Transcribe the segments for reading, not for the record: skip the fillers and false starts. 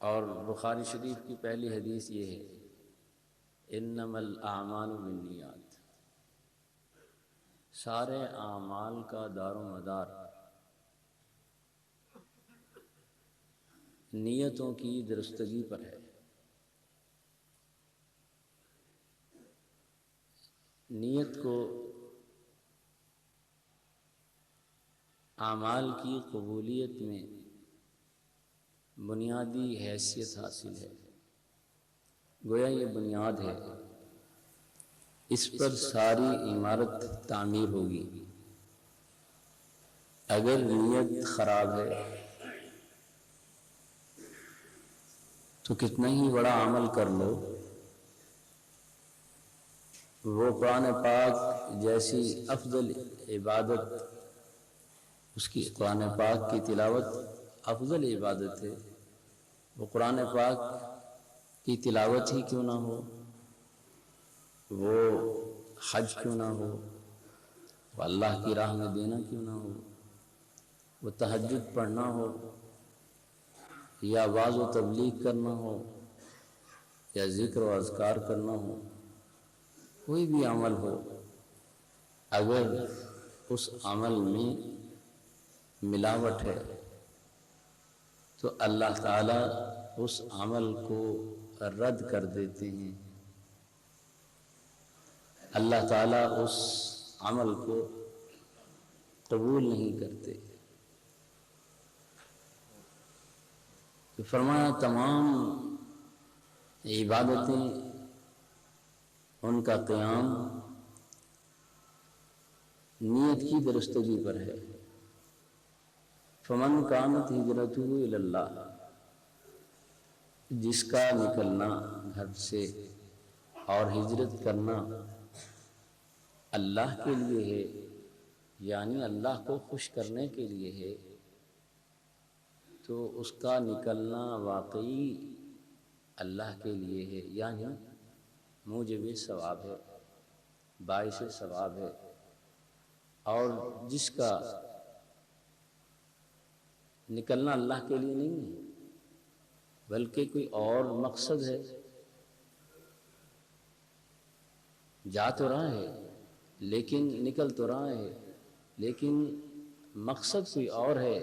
اور بخاری شریف کی پہلی حدیث یہ ہے، انما الاعمال بالنیات، سارے اعمال کا دار و مدار نیتوں کی درستگی پر ہے۔ نیت کو اعمال کی قبولیت میں بنیادی حیثیت حاصل ہے، گویا یہ بنیاد ہے، اس پر ساری عمارت تعمیر ہوگی۔ اگر نیت خراب ہے تو کتنا ہی بڑا عمل کر لو، وہ قرآن پاک جیسی افضل عبادت، اس کی قرآن پاک کی تلاوت افضل عبادت ہے، وہ قرآن پاک کی تلاوت ہی کیوں نہ ہو، وہ حج کیوں نہ ہو، وہ اللہ کی راہ میں دینا کیوں نہ ہو، وہ تہجد پڑھنا ہو، یا واعظ و تبلیغ کرنا ہو، یا ذکر و اذکار کرنا ہو، کوئی بھی عمل ہو، اگر اس عمل میں ملاوٹ ہے تو اللہ تعالیٰ اس عمل کو رد کر دیتے ہیں، اللہ تعالیٰ اس عمل کو قبول نہیں کرتے۔ تو فرمایا تمام عبادتیں، ان کا قیام نیت کی درستگی پر ہے۔ فمن کانت ہجرتہ الی اللہ، جس کا نکلنا گھر سے اور ہجرت کرنا اللہ کے لیے ہے، یعنی اللہ کو خوش کرنے کے لیے ہے، تو اس کا نکلنا واقعی اللہ کے لیے ہے، یعنی موجب ثواب ہے، باعث ثواب ہے۔ اور جس کا نکلنا اللہ کے لیے نہیں ہے بلکہ کوئی اور مقصد ہے، جا تو رہا ہے لیکن نکل تو رہا ہے لیکن مقصد کوئی اور ہے،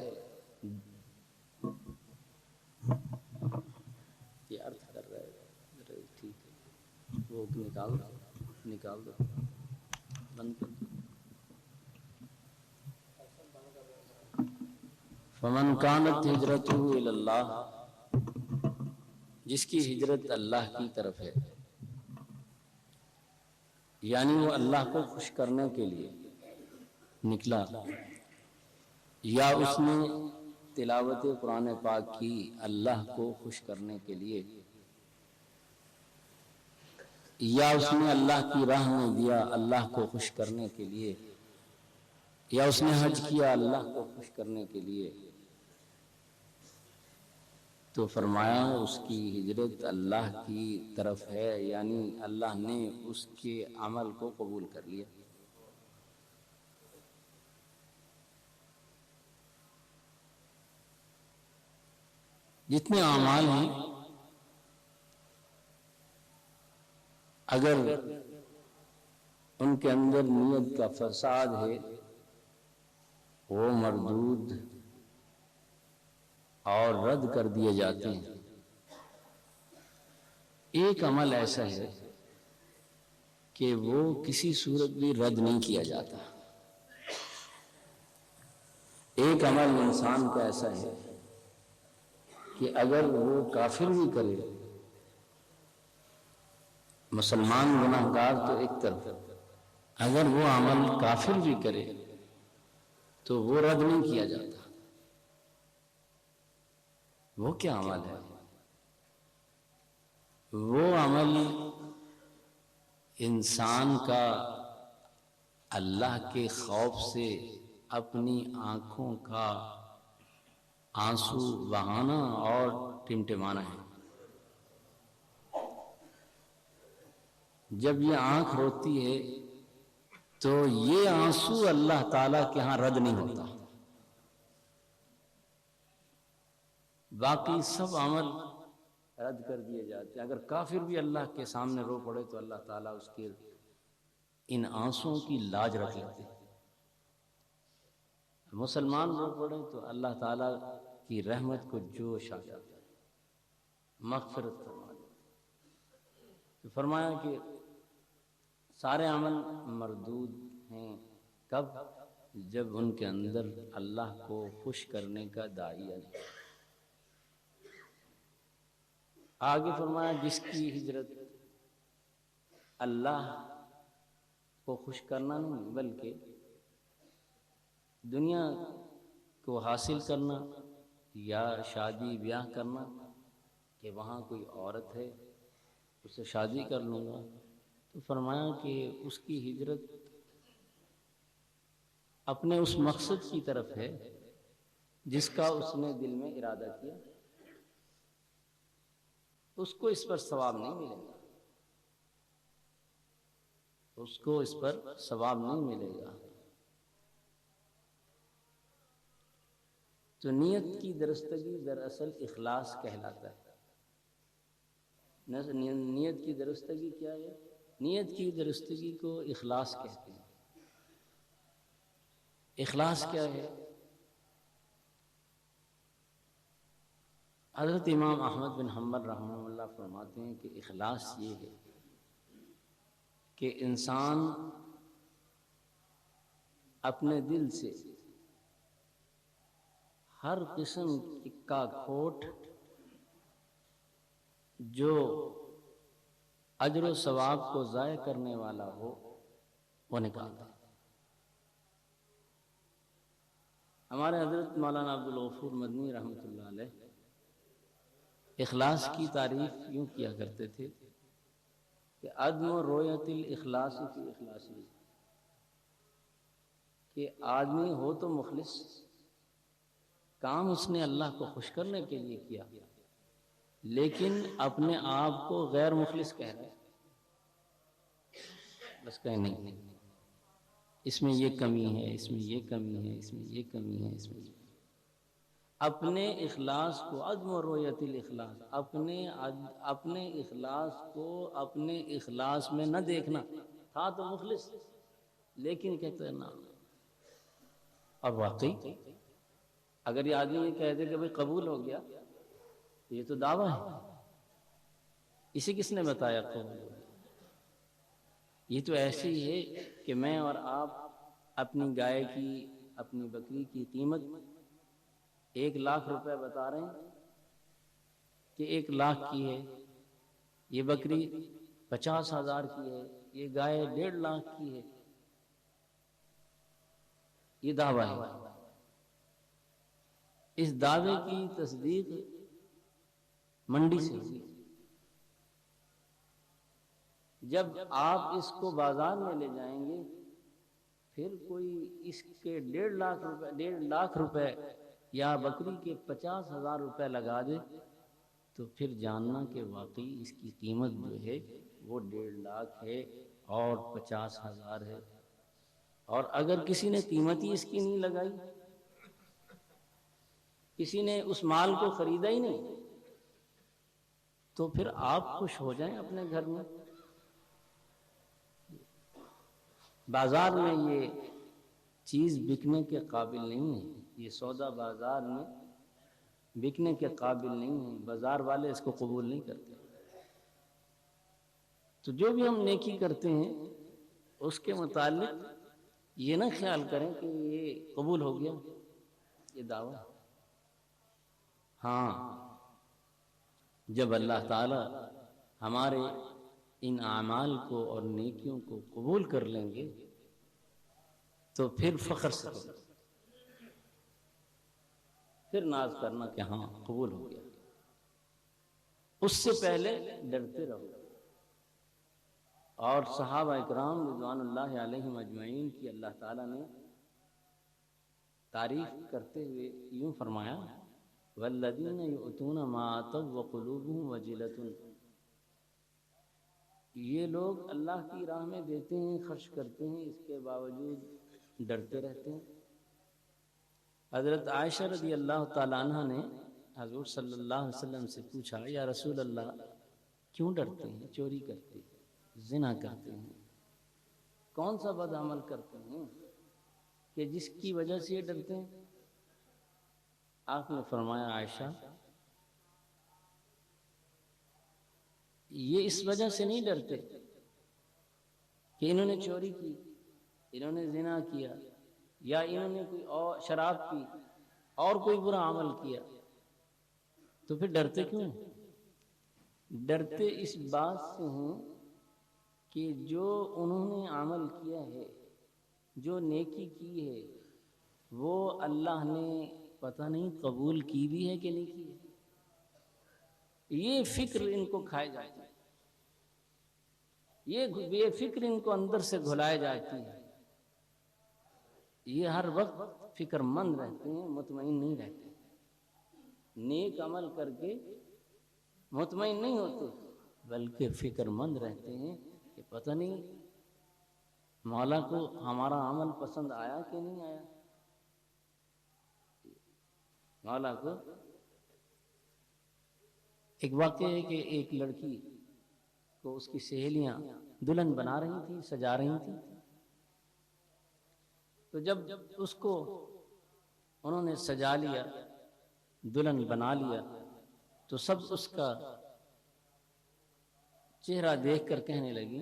یہ ارتھ کر رہا ہے، ٹھیک ہے، وہ نکال دو بند کر دو۔ فمن کانت ہجرتہ الی اللہ، جس کی ہجرت اللہ کی طرف ہے، یعنی وہ اللہ کو خوش کرنے کے لیے نکلا، یا اس نے تلاوت قرآن پاک کی اللہ کو خوش کرنے کے لیے، یا اس نے اللہ کی راہ میں دیا اللہ کو خوش کرنے کے لیے، یا اس نے حج کیا اللہ کو خوش کرنے کے لیے، تو فرمایا اس کی ہجرت اللہ کی طرف ہے، یعنی اللہ نے اس کے عمل کو قبول کر لیا۔ جتنے اعمال ہیں اگر ان کے اندر نیت کا فساد ہے وہ مردود اور رد کر دیے جاتے ہیں۔ ایک عمل ایسا ہے کہ وہ کسی صورت بھی رد نہیں کیا جاتا، ایک عمل انسان کا ایسا ہے کہ اگر وہ کافر بھی کرے، مسلمان گناہ گار تو ایک طرف، اگر وہ عمل کافر بھی کرے تو وہ رد نہیں کیا جاتا۔ وہ کیا عمل ہے؟ وہ عمل انسان کا اللہ کے خوف سے اپنی آنکھوں کا آنسو بہانا اور ٹمٹمانا ہے۔ جب یہ آنکھ روتی ہے تو یہ آنسو اللہ تعالیٰ کے ہاں رد نہیں ہوتا۔ باقی سب عمل رد کر دیے جاتے ہیں۔ اگر کافر بھی اللہ کے سامنے رو پڑے تو اللہ تعالیٰ اس کے ان آنسوؤں کی لاج رکھ لیتے ہیں۔ مسلمان رو پڑے تو اللہ تعالیٰ کی رحمت کو جوش آ جاتا ہے، مغفرت فرما دیتے ہیں۔ تو فرمایا کہ سارے عمل مردود ہیں، کب؟ جب ان کے اندر اللہ کو خوش کرنے کا داعی ہے۔ آگے فرمایا جس کی ہجرت اللہ کو خوش کرنا نہیں بلکہ دنیا کو حاصل کرنا یا شادی بیاہ کرنا، کہ وہاں کوئی عورت ہے اسے شادی کر لوں گا، تو فرمایا کہ اس کی ہجرت اپنے اس مقصد کی طرف ہے جس کا اس نے دل میں ارادہ کیا، اس کو اس پر ثواب نہیں ملے گا، اس کو اس پر ثواب نہیں ملے گا۔ تو نیت کی درستگی دراصل اخلاص کہلاتا ہے۔ نیت کی درستگی کیا ہے؟ نیت کی درستگی کو اخلاص کہتے ہیں۔ اخلاص کیا ہے؟ حضرت امام احمد بن حنبل رحمہ اللہ فرماتے ہیں کہ اخلاص یہ ہے کہ انسان اپنے دل سے ہر قسم کا کھوٹ جو اجر و ثواب کو ضائع کرنے والا ہو وہ نکالتا ہے۔ ہمارے حضرت مولانا عبدالغفور مدنی رحمۃ اللہ علیہ اخلاص کی تعریف یوں کیا کرتے تھے کہ عدم رویت الاخلاص فی اخلاصی، کہ آدمی ہو تو مخلص، کام اس نے اللہ کو خوش کرنے کے لیے کیا، لیکن اپنے آپ کو غیر مخلص کہہ رہے، بس کہیں نہیں اس میں یہ کمی ہے، اس میں یہ کمی ہے، اس میں یہ کمی ہے، اس میں یہ۔ اپنے اخلاص کو عدم رویت الاخلاص، اپنے اخلاص کو اپنے اخلاص میں نہ دیکھنا، تھا تو مخلص لیکن کہتے ہیں نا۔ اور واقعی اگر یہ آدمی یہ کہہ دے کہ بھئی قبول ہو گیا، یہ تو دعویٰ ہے، اسے کس نے بتایا قبول ہو گیا؟ یہ تو ایسی ہے کہ میں اور آپ اپنی گائے کی، اپنی بکری کی قیمت 1,00,000 روپے بتا رہے ہیں کہ 1,00,000 کی ہے، یہ بکری 50,000 کی ہے، یہ گائے 1,50,000 کی ہے، یہ دعویٰ ہے۔ اس دعوے کی تصدیق منڈی سے ہوئی۔ جب آپ اس کو بازار میں لے جائیں گے، پھر کوئی اس کے 1,50,000 روپے یا بکری کے 50,000 روپے لگا دے تو پھر جاننا کہ واقعی اس کی قیمت جو ہے وہ 1,50,000 ہے اور 50,000 ہے۔ اور اگر کسی نے قیمت ہی اس کی نہیں لگائی، کسی نے اس مال کو خریدا ہی نہیں، تو پھر آپ خوش ہو جائیں اپنے گھر میں۔ بازار میں یہ چیز بکنے کے قابل نہیں ہے، یہ سودا بازار میں بکنے کے قابل نہیں ہے، بازار والے اس کو قبول نہیں کرتے۔ تو جو بھی ہم نیکی کرتے ہیں اس کے متعلق یہ نہ خیال کریں کہ یہ قبول ہو گیا، یہ دعویٰ۔ ہاں، جب اللہ تعالی ہمارے ان اعمال کو اور نیکیوں کو قبول کر لیں گے تو پھر فخر سے کرنا، پھر ناز کرنا کہ ہاں قبول ہو گیا۔ اس سے پہلے ڈرتے رہو۔ اور صحابہ اکرام رضوان اللہ علیہم اجمعین کی اللہ تعالیٰ نے تعریف کرتے ہوئے یوں فرمایا والذین یؤتون ما آتوا وقلوبهم وجلۃ، یہ لوگ اللہ کی راہ میں دیتے ہیں، خرچ کرتے ہیں، اس کے باوجود ڈرتے رہتے ہیں۔ حضرت عائشہ رضی اللہ تعالیٰ عنہ نے حضور صلی اللہ علیہ وسلم سے پوچھا یا رسول اللہ کیوں ڈرتے ہیں؟ چوری کرتے ہیں، زنا کرتے ہیں، کون سا بد عمل کرتے ہیں کہ جس کی وجہ سے یہ ڈرتے ہیں؟ آپ نے فرمایا عائشہ یہ اس وجہ سے نہیں ڈرتے کہ انہوں نے چوری کی، انہوں نے زنا کیا، یا انہوں نے کوئی اور شراب پی اور کوئی برا عمل کیا، تو پھر ڈرتے کیوں ہیں؟ ڈرتے اس بات سے ہیں کہ جو انہوں نے عمل کیا ہے، جو نیکی کی ہے، وہ اللہ نے پتہ نہیں قبول کی بھی ہے کہ نہیں کی ہے، یہ فکر ان کو کھائے جاتی ہے، یہ فکر ان کو اندر سے گھلائے جاتی ہے، یہ ہر وقت فکر مند رہتے ہیں، مطمئن نہیں رہتے، نیک عمل کر کے مطمئن نہیں ہوتے بلکہ فکر مند رہتے ہیں کہ پتہ نہیں مولا کو ہمارا عمل پسند آیا کہ نہیں آیا، مولا کو۔ ایک واقعہ ہے کہ ایک لڑکی کو اس کی سہیلیاں دلہن بنا رہی تھیں، سجا رہی تھیں، تو جب اس کو انہوں نے سجا لیا، دلہن بنا لیا، تو سب اس کا چہرہ دیکھ کر کہنے لگی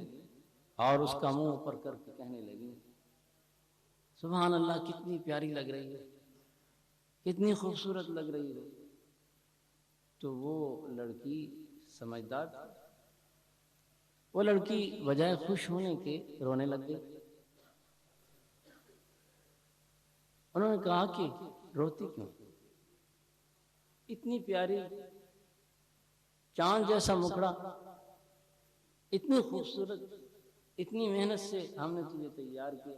اور اس کا منہ اوپر کر کے کہنے لگی سبحان اللہ کتنی پیاری لگ رہی ہے، کتنی خوبصورت لگ رہی ہے۔ تو وہ لڑکی سمجھدار تھی، وہ لڑکی بجائے خوش ہونے کے رونے لگ گئی۔ انہوں نے کہا کہ روتی کیوں؟ اتنی پیاری، چاند جیسا مکھڑا، اتنی خوبصورت، اتنی محنت سے ہم نے تجھے تیار کیا،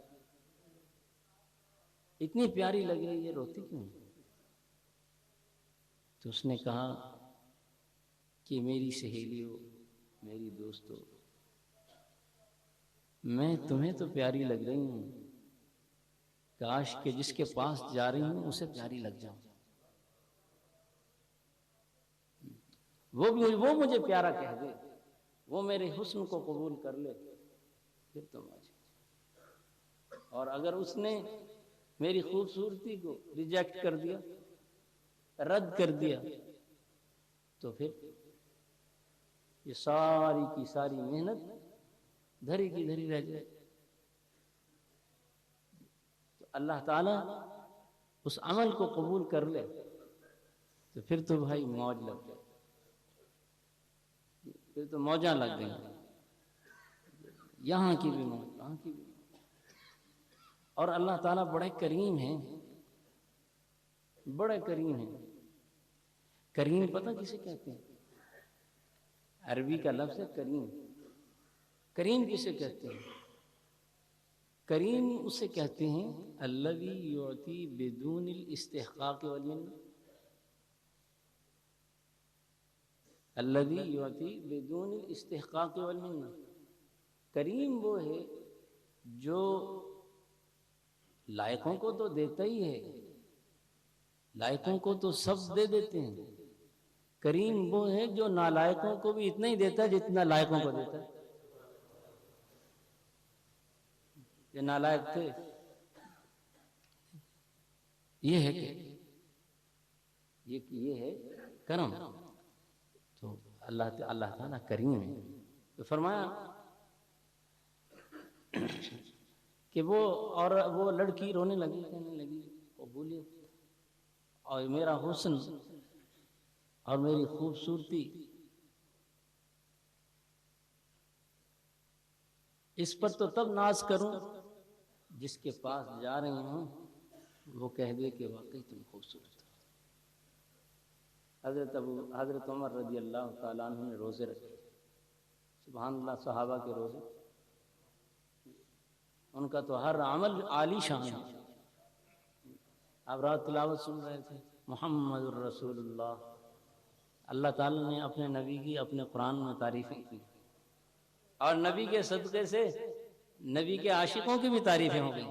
اتنی پیاری لگ رہی ہے، روتی کیوں؟ تو اس نے کہا کہ میری سہیلیوں، میری دوستوں، میں تمہیں تو پیاری لگ رہی ہوں، کاش کہ جس کے پاس جا رہی ہوں اسے پیاری لگ جاؤں، وہ مجھے پیارا کہہ دے، وہ میرے حسن کو قبول کر لے، پھر تو مجھے۔ اور اگر اس نے میری خوبصورتی کو ریجیکٹ کر دیا، رد کر دیا، تو پھر یہ ساری کی ساری محنت دھری کی دھری رہ جائے۔ تو اللہ تعالیٰ اس عمل کو قبول کر لے تو پھر تو بھائی موج لگ جائے، پھر تو موجاں لگ گئی، یہاں کی بھی موج، وہاں کی بھی موج۔ اور اللہ تعالیٰ بڑے کریم ہیں، بڑے کریم ہیں۔ کریم پتہ کسے کہتے ہیں؟ عربی کا لفظ ہے کریم۔ کریم کسے کہتے ہیں؟ کریم اسے کہتے ہیں الذی یعطی بدون الاستحقاق والمنہ، الذی یعطی بدون الاستحقاق والمنہ۔ کریم وہ ہے جو لائقوں کو تو دیتا ہی ہے، لائقوں کو تو سب دے دیتے ہیں، کریم وہ ہے جو نالائقوں کو بھی اتنا ہی دیتا ہے جتنا لائقوں کو دیتا ہے۔ یہ نالائق تھے، یہ ہے کہ یہ ہے کرم۔ تو اللہ تعالیٰ کریم ہے۔ تو فرمایا کہ وہ لڑکی رونے لگی، کہنے لگی قبولیت اور میرا حسن اور میری خوبصورتی اس پر تو تب ناز کروں جس کے پاس جا رہی ہوں وہ کہہ دے کہ واقعی تم خوبصورت ہو۔ حضرت عمر رضی اللہ تعالیٰ عنہ نے روزے رکھے، سبحان اللہ، صحابہ کے روزے، ان کا تو ہر عمل عالی شان ہے۔ آپ رات تلاوت سن رہے تھے، محمد الرسول اللہ، اللہ تعالیٰ نے اپنے نبی کی اپنے قرآن میں تعریفیں کی، اور نبی کے صدقے سے نبی کے عاشقوں کی بھی تعریفیں ہو گئی،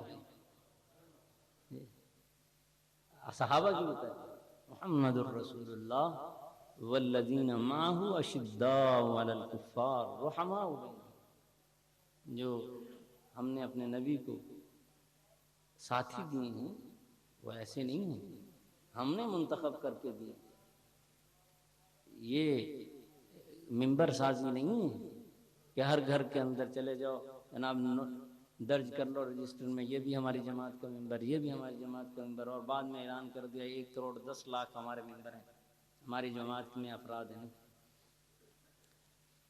صحابہ کی بھی تعریف، محمد الرسول اللہ والذین معہ اشداء علی الکفار رحماء بینہم، جو ہم نے اپنے نبی کو ساتھی دیے ہیں وہ ایسے نہیں ہیں، ہم نے منتخب کر کے دیے، یہ ممبر سازی نہیں ہے کہ ہر گھر کے اندر چلے جاؤ جناب درج کر لو رجسٹر میں یہ بھی ہماری جماعت کا ممبر، یہ بھی ہماری جماعت کا ممبر، اور بعد میں اعلان کر دیا 1,10,00,000 ہمارے ممبر ہیں، ہماری جماعت میں افراد ہیں۔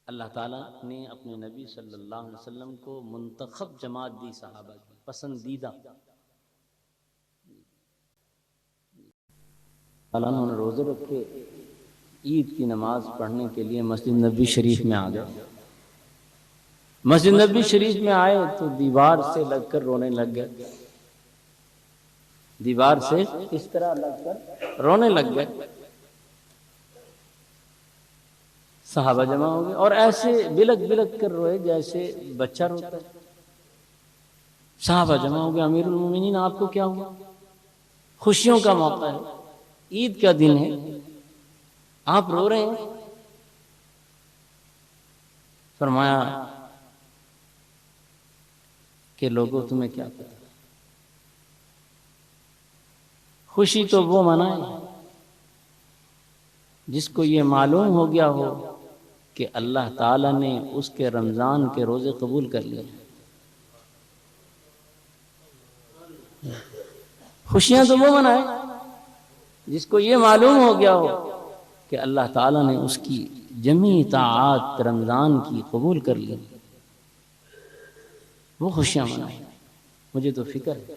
اللہ تعالیٰ نے اپنے نبی صلی اللہ علیہ وسلم کو منتخب جماعت دی، صحابہ کی پسندیدہ۔ اللہ انہوں نے روزے رکھے، عید کی نماز پڑھنے کے لیے مسجد نبوی شریف میں آ گئے۔ مسجد نبوی شریف میں آئے تو دیوار سے لگ کر رونے لگ گئے، دیوار سے اس طرح لگ کر رونے لگ گئے۔ صحابہ جمع ہو گئے اور ایسے بلک بلک کر روئے جیسے بچہ روتا ہے۔ صحابہ جمع ہو گئے، امیر المومنین آپ کو کیا ہوا؟ خوشیوں کا موقع ہے، عید کا دن ہے، آپ رو رہے ہیں۔ فرمایا کہ لوگوں تمہیں کیا پتا، خوشی تو وہ منائے جس کو یہ معلوم ہو گیا ہو کہ اللہ تعالیٰ نے اس کے رمضان کے روزے قبول کر لیے۔ خوشیاں تو وہ منائے جس کو یہ معلوم ہو گیا ہو کہ اللہ تعالیٰ نے اس کی جمیع طاعات رمضان کی قبول کر لی، وہ خوشیاں منائے۔ مجھے تو فکر ہے،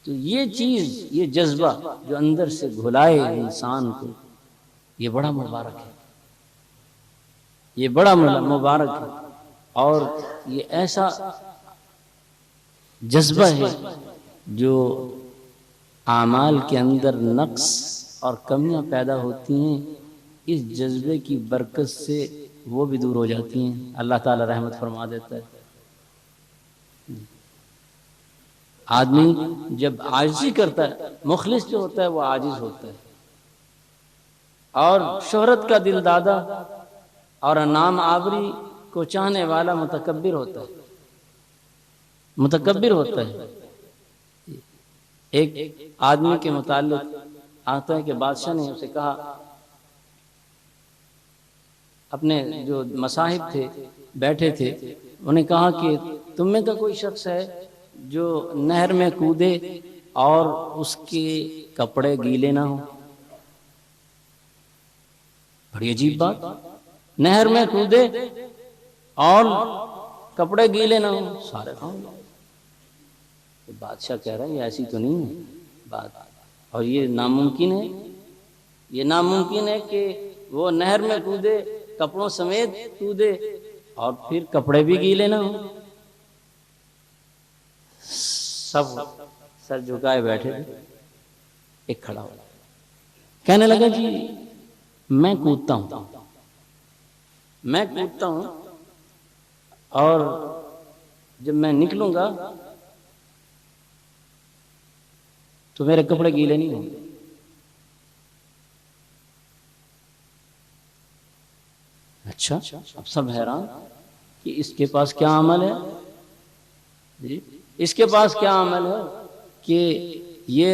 تو یہ چیز، یہ جذبہ جو اندر سے گھلائے انسان کو، یہ بڑا مبارک ہے، یہ بڑا مبارک ہے، اور یہ ایسا جذبہ ہے جو اعمال کے اندر نقص اور کمیاں پیدا ہوتی ہیں، اس جذبے کی برکت سے وہ بھی دور ہو جاتی ہیں، اللہ تعالی رحمت فرما دیتا ہے۔ آدمی جب عاجزی کرتا ہے، مخلص جو ہوتا ہے وہ عاجز ہوتا ہے، اور شہرت کا دل دادا اور نام آوری کو چاہنے والا متکبر ہوتا ہے، متکبر ہوتا ہے۔ ایک آدمی کے متعلق آتا ہے کہ بادشاہ نے اسے کہا، اپنے جو مصاحب تھے بیٹھے تھے، انہیں کہا کہ تم میں کا کوئی شخص ہے جو نہر میں کودے اور اس کے کپڑے گیلے نہ ہوں؟ بڑی عجیب بات، نہر میں کودے اور کپڑے گیلے نہ ہوں، سارے کھاؤں گے۔ بادشاہ کہہ رہا ہے یہ ایسی تو نہیں ہے بات، اور یہ ناممکن ہے، یہ ناممکن ہے کہ وہ نہر میں کودے، کپڑوں سمیت کودے اور پھر کپڑے بھی گیلے نہ ہوں۔ سب سر جھکائے بیٹھے تھے، ایک کھڑا ہوا، کہنے لگا جی میں کودتا ہوں، میں کودتا ہوں، اور جب میں نکلوں گا تو میرے کپڑے گیلے نہیں ہوں گے۔ اچھا، اب سب حیران کہ اس کے پاس کیا عمل ہے، جی اس کے پاس کیا عمل ہے کہ یہ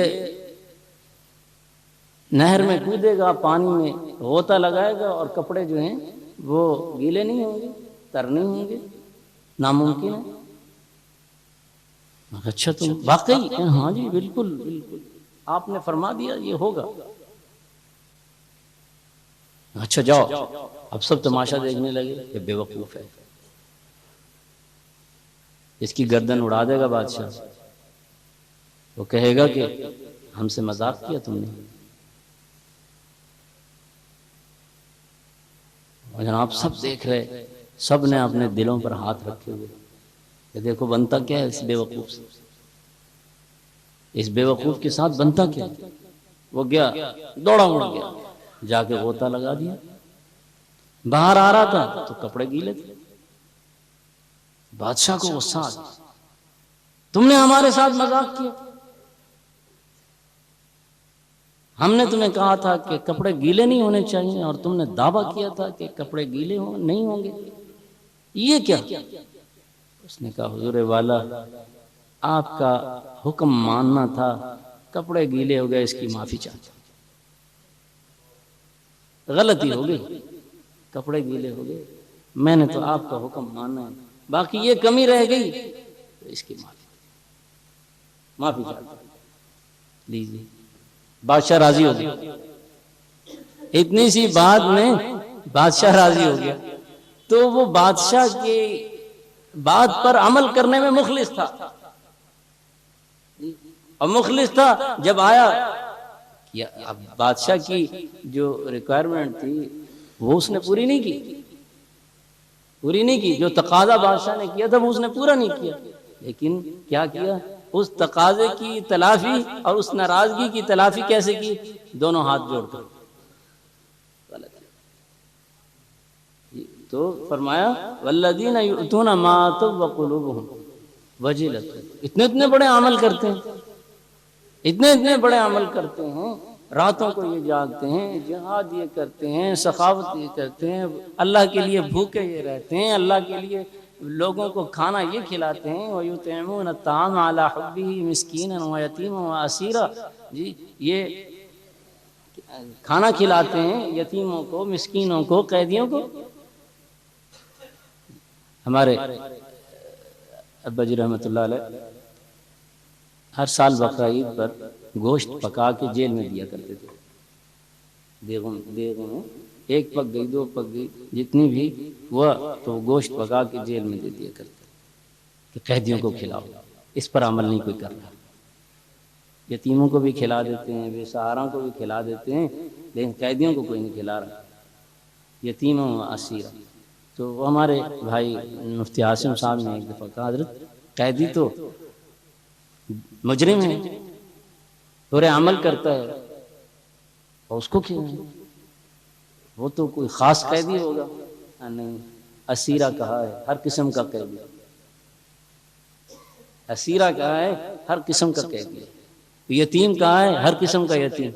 نہر میں کودے گا، پانی میں غوطہ لگائے گا اور کپڑے جو ہیں وہ گیلے نہیں ہوں گے، تر نہیں ہوں گے، ناممکن ہے۔ اچھا تم واقعی؟ ہاں جی بالکل بالکل، آپ نے فرما دیا یہ ہوگا۔ اچھا جاؤ، اب سب تماشا دیکھنے لگے کہ بے وقوف ہے، اس کی گردن اڑا دے گا بادشاہ، وہ کہے گا کہ ہم سے مذاق کیا تم نے۔ اور جناب سب دیکھ رہے، سب نے اپنے دلوں پر ہاتھ رکھے ہوئے کہ دیکھو بنتا کیا ہے اس بے وقوف سے، اس بے وقوف کے ساتھ بنتا کیا ہے۔ وہ گیا، دوڑا اڑ گیا، جا کے غوطہ لگا دیا، باہر آ رہا تھا تو کپڑے گیلے تھے۔ بادشاہ کو غصہ آ گیا، تم نے ہمارے ساتھ مذاق کیا۔ ہم نے تمہیں کہا تھا کہ کپڑے گیلے نہیں ہونے چاہیے اور تم نے دعویٰ کیا تھا کہ کپڑے گیلے نہیں ہوں گے، یہ کیا؟ اس نے کہا حضور والا آپ کا حکم ماننا تھا، کپڑے گیلے ہو گئے، اس کی معافی چاہتا ہوں، غلطی ہو گئی، کپڑے گیلے ہو گئے، میں نے تو آپ کا حکم ماننا ہے، باقی یہ کمی رہ گئی تو اس کی معافی چاہتا ہوں، لیجیے۔ بادشاہ راضی ہو گیا، اتنی سی بات میں بادشاہ راضی ہو گیا، تو وہ بادشاہ کی بات پر عمل کرنے میں مخلص تھا، اور مخلص تھا جب آیا اب بادشاہ کی جو ریکوائرمنٹ تھی وہ اس نے پوری نہیں کی، جو تقاضا بادشاہ نے کیا تھا وہ اس نے پورا نہیں کیا، لیکن کیا کیا؟ اس تقاضے کی تلافی اور اس ناراضگی کی تلافی کیسے کی؟ دونوں ہاتھ جوڑ کر۔ تو فرمایا والذین یؤتون ما آتوا وقلوبهم وجلۃ، اتنے بڑے عمل کرتے ہیں، اتنے بڑے عمل کرتے ہیں، راتوں کو یہ جاگتے ہیں، جہاد یہ کرتے ہیں، سخاوت یہ کرتے ہیں، اللہ کے لیے بھوکے یہ رہتے ہیں، اللہ کے لیے لوگوں کو کھانا یہ کھلاتے ہیں، وَيُطْعِمُونَ الطَّعَامَ عَلَىٰ حُبِّهِ مِسْكِينًا وَيَتِيمًا وَأَسِيرًا، جی یہ کھانا کھلاتے ہیں یتیموں کو، مسکینوں کو، قیدیوں کو۔ ہمارے ابا جی رحمۃ اللہ علیہ ہر سال بقرعید پر گوشت پکا کے جیل میں دیا کرتے تھے، دیگوں میں ایک پک گئی، دو پک گئی، جتنی بھی ہوا تو گوشت پکا کے جیل میں دے دیا کرتے کہ قیدیوں کو کھلاؤ۔ اس پر عمل نہیں کوئی کر رہا، یتیموں کو بھی کھلا دیتے ہیں، بے سہاراں کو بھی کھلا دیتے ہیں، لیکن قیدیوں کو کوئی نہیں کھلا رہا، یتیموں و اسیرا۔ تو وہ ہمارے بھائی مفتی عاصم صاحب نے ایک دفعہ کہا حضرت قیدی تو مجرم ہے، برے عمل کرتا ہے، اور اس کو کیوں؟ وہ تو کوئی خاص قیدی ہوگا، نہیں، اسیرہ کہا ہے، ہر قسم کا قیدی، اسیرہ کہا ہے، ہر قسم کا قیدی، یتیم کہا ہے، ہر قسم کا یتیم،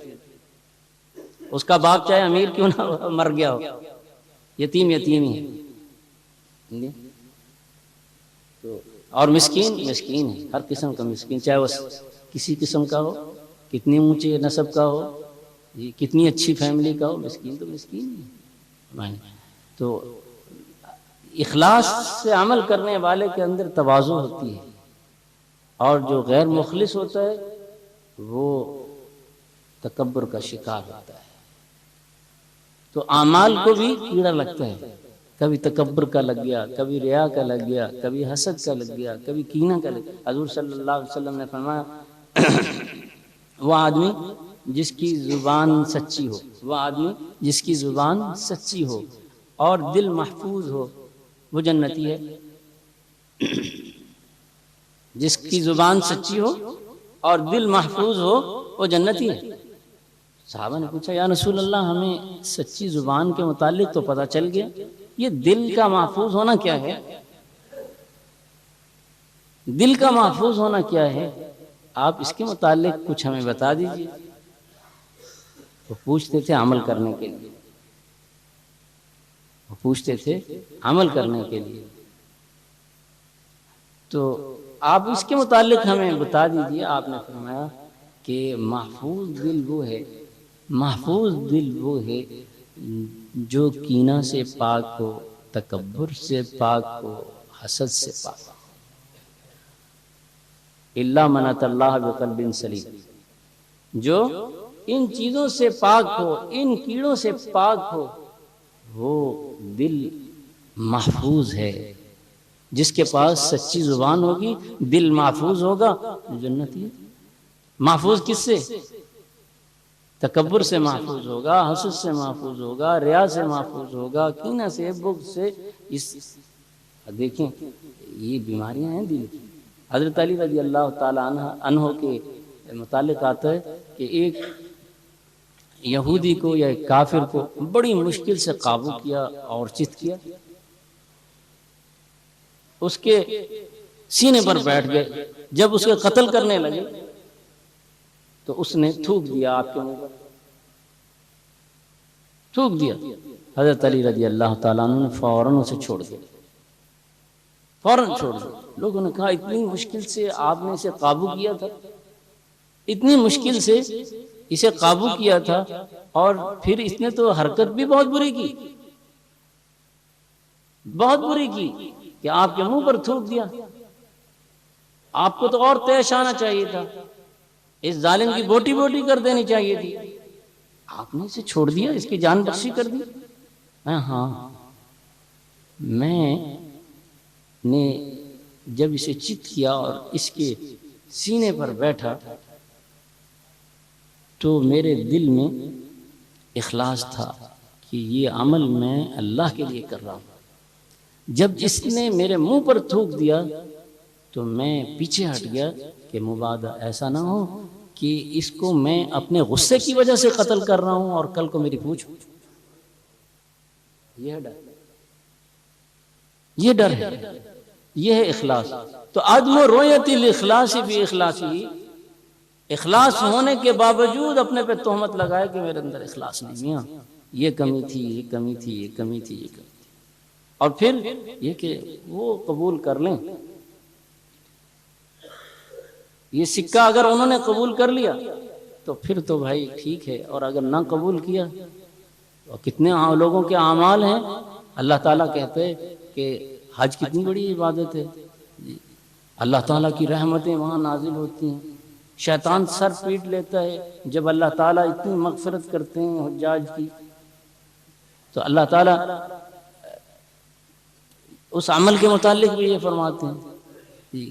اس کا باپ چاہے امیر کیوں نہ مر گیا ہو، یتیم ہی ہے۔ تو اور مسکین ہے، ہر قسم کا مسکین، چاہے وہ کسی قسم کا ہو، کتنی اونچے نسب کا ہو، کتنی اچھی فیملی کا ہو، مسکین تو مسکین ہی۔ تو اخلاص سے عمل کرنے والے کے اندر تواضع ہوتی ہے، اور جو غیر مخلص ہوتا ہے وہ تکبر کا شکار ہوتا ہے۔ تو اعمال کو بھی کیڑا لگتا ہے، کبھی تکبر کا لگ گیا، کبھی ریا کا لگ گیا، کبھی حسد کا لگ گیا، کبھی کینہ کا لگ گیا۔ حضور صلی اللہ علیہ وسلم نے فرمایا وہ آدمی جس کی زبان سچی ہو، وہ آدمی جس کی زبان سچی ہو اور دل محفوظ ہو، وہ جنتی ہے۔ جس کی زبان سچی ہو اور دل محفوظ ہو وہ جنتی ہے۔ صحابہ نے پوچھا یا رسول اللہ ہمیں سچی زبان کے متعلق تو پتہ چل گیا، یہ دل کا محفوظ ہونا کیا ہے؟ دل کا محفوظ ہونا کیا ہے؟ آپ اس کے متعلق کچھ ہمیں بتا دیجیے۔ وہ پوچھتے تھے عمل کرنے کے لیے، وہ پوچھتے تھے عمل کرنے کے لیے۔ تو آپ اس کے متعلق ہمیں بتا دیجیے۔ آپ نے فرمایا کہ محفوظ دل وہ ہے جو کینہ سے پاک ہو، تکبر سے پاک ہو، حسد سے پاک ہو۔ الا من اتى اللہ بقلب سلیم، جو ان چیزوں سے پاک ہو، ان کیڑوں سے پاک ہو، وہ دل محفوظ ہے۔ جس کے پاس سچی زبان ہوگی، دل محفوظ ہوگا، جنتی ہے۔ محفوظ کس سے؟ تکبر سے محفوظ ہوگا، حسد سے محفوظ ہوگا، ریا سے محفوظ ہوگا، کینہ سے، بغض سے۔ دیکھیں یہ بیماریاں ہیں دل کی۔ حضرت علی رضی اللہ تعالی عنہ کے متعلق آتا ہے کہ ایک یہودی کو یا ایک کافر کو بڑی مشکل سے قابو کیا اور چت کیا، اس کے سینے پر بیٹھ گئے۔ جب اس کے قتل کرنے لگے تو اس نے تھوک دیا آپ کے منہ پر، تھوک دیا. حضرت علی رضی اللہ تعالیٰ عنہ نے فوراً اسے چھوڑ دیا، فوراً چھوڑ دیا. لوگوں نے کہا اتنی مشکل سے آپ نے اسے قابو کیا تھا، اتنی مشکل سے اسے قابو کیا تھا، اور پھر اس نے تو حرکت بھی بہت بری کی، بہت بری کی کہ آپ کے منہ پر تھوک دیا. آپ کو تو اور پیش آنا چاہیے تھا، اس ظالم کی بوٹی بوٹی کر دینی چاہیے تھی. آپ نے اسے چھوڑ دیا، اس کی جان بخشی کر دی. ہاں، میں نے جب اسے چت کیا اور اس کے سینے پر بیٹھا تو میرے دل میں اخلاص تھا کہ یہ عمل میں اللہ کے لیے کر رہا ہوں. جب اس نے میرے منہ پر تھوک دیا تو میں پیچھے ہٹ گیا کہ مبادا ایسا نہ ہو کہ اس کو میں اپنے غصے کی وجہ سے قتل کر رہا ہوں اور کل کو میری پوچھ. یہ ڈر ہے، یہ ہے اخلاص. تو عدم رؤیت الاخلاص فی اخلاصی، اخلاص ہونے کے باوجود اپنے پہ تہمت لگائے کہ میرے اندر اخلاص نہیں. میاں یہ کمی تھی، یہ کمی تھی، یہ کمی تھی، یہ کمی تھی. اور پھر یہ کہ وہ قبول کر لیں، یہ سکہ اگر انہوں نے قبول کر لیا تو پھر تو بھائی ٹھیک ہے، اور اگر نہ قبول کیا تو کتنے لوگوں کے اعمال ہیں. اللہ تعالیٰ کہتے ہیں کہ حج کتنی بڑی عبادت ہے، اللہ تعالیٰ کی رحمتیں وہاں نازل ہوتی ہیں. شیطان سر پیٹ لیتا ہے جب اللہ تعالیٰ اتنی مغفرت کرتے ہیں حجاج کی. تو اللہ تعالیٰ اس عمل کے متعلق بھی یہ فرماتے ہیں.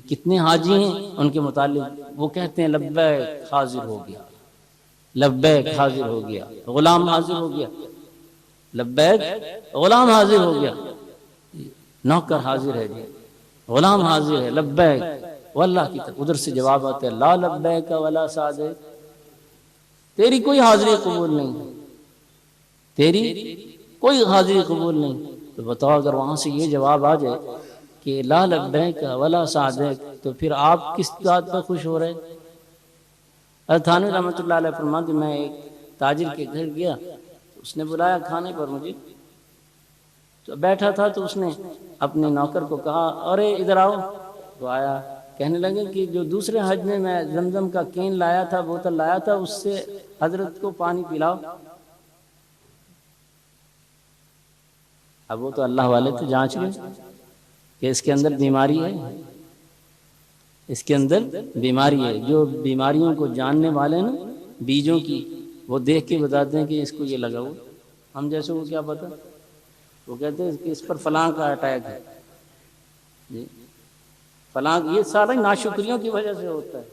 کتنے حاجی ہیں ان کے متعلق وہ کہتے ہیں لبیک حاضر ہو گیا، لبیک حاضر ہو گیا، غلام حاضر ہو گیا. لبیک غلام حاضر ہو گیا، نوکر حاضر ہے جی، غلام حاضر ہے. لبیک واللہ کی طرف ادھر سے جواب آتا ہے لا لبیک ولا سعدیک، تیری کوئی حاضری قبول نہیں، تیری کوئی حاضری قبول نہیں. تو بتاؤ اگر وہاں سے یہ جواب آ جائے کہ لا لبیک ولا سعدیک تو پھر آپ کس بات پر خوش ہو رہے؟ حضرت تھانوی رحمۃ اللہ علیہ فرماتے میں ایک تاجر کے گھر گیا، اس نے بلایا کھانے پر مجھے، تو بیٹھا تھا تو اس نے اپنے نوکر کو کہا ارے ادھر آؤ. تو آیا، کہنے لگے کہ جو دوسرے حج میں زمزم کا کین لایا تھا، بوتل لایا تھا، اس سے حضرت کو پانی پلاؤ. اب وہ تو اللہ والے تو جانچ گئے کہ اس کے اندر بیماری ہے، اس کے اندر بیماری ہے. جو بیماریوں کو جاننے والے نا بیجوں کی، وہ دیکھ کے بتاتے ہیں کہ اس کو یہ لگا ہوا. ہم جیسے کو کیا پتا، وہ کہتے ہیں کہ اس پر فلاں کا اٹیک ہے جی، فلاں. یہ سارا ناشکریوں کی وجہ سے ہوتا ہے.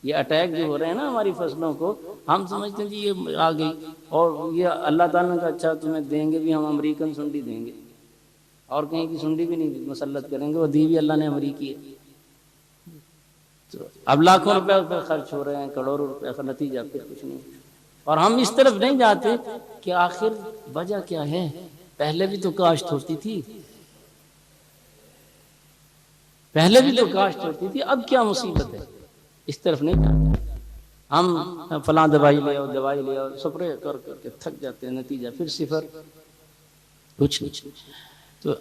یہ اٹیک جو ہو رہے ہیں نا ہماری فصلوں کو، ہم سمجھتے ہیں جی یہ آ گئی، اور یہ اللہ تعالیٰ کا اچھا تمہیں دیں گے بھی ہم امریکن سنڈی دیں گے، اور کہیں کی سنڈی بھی نہیں مسلط کریں گے، وہ دی بھی اللہ نے امریکی ہے. تو اب لاکھوں روپے پہ خرچ ہو رہے ہیں، کروڑوں روپے کا نتیجہ پھر کچھ نہیں. اور ہم اس طرف نہیں جاتے کہ آخر وجہ کیا ہے. پہلے بھی تو کاشت ہوتی تھی، پہلے بھی تو کاشت ہوتی تھی، اب کیا مصیبت ہے. اس طرف نہیں جاتے ہم. فلاں دوائی لے آؤ، دوائی لے آؤ، سپرے کر کر کے تھک جاتے ہیں، نتیجہ پھر صفر، کچھ نہیں. تو